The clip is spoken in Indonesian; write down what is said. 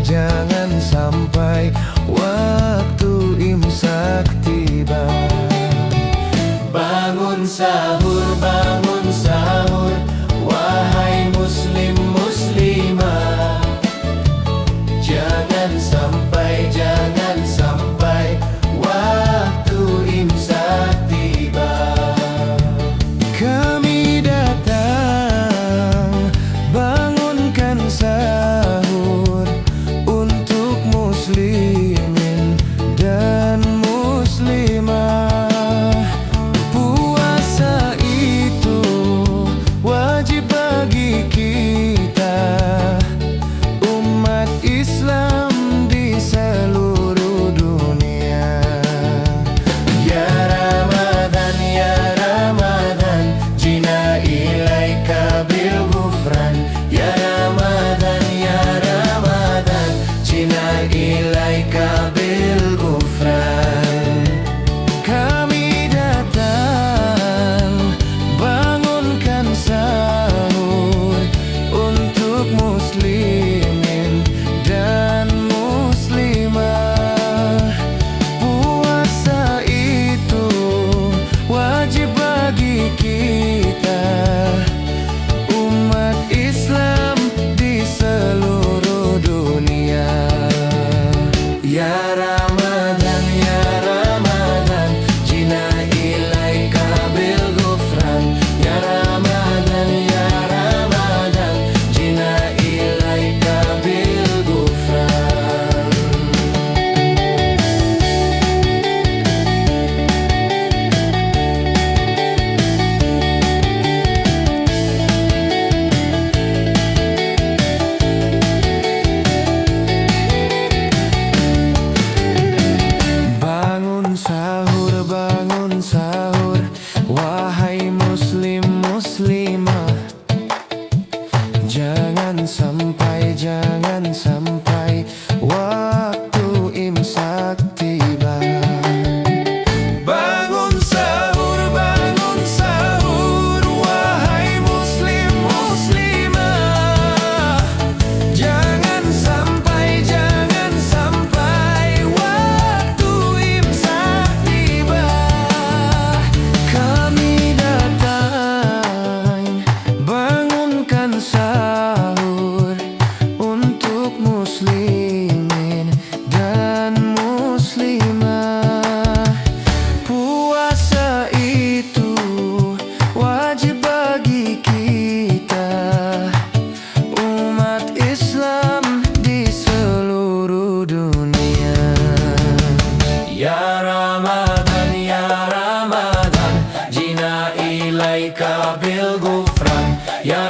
jangan sampai waktu imsak tiba. Bangun sahur, wahai muslim muslimah. Jangan sampai waktu imsak tiba. Kami datang bangunkan sahur untuk muslimin dan muslimah. Puasa itu wajib bagi kita, umat Islam di seluruh dunia. Ya Ramadan, jina ilaika bil ghufran. Ya Ramadan, jina ilaika bil ghufran. Kami datang bangunkan sahur untuk muslimin dan muslimah. Puasa itu wajib bagi kita, umat Islam di seluruh dunia. Ya Ramadan, jina ilaika bil ghufran. Ya Ramadan, jina ilaika bil ghufran. Bangun sahur, wahai muslim muslimah. Jangan sampai waktu imsak tiba. Bangun sahur, wahai muslim muslimah. Jangan sampai waktu imsak tiba. Kami datang bangunkan sahur untuk muslimin dan muslimah. Puasa itu wajib bagi kita, umat Islam di seluruh dunia. Ya Ramadan, jina ilaika bil ghufran. Ya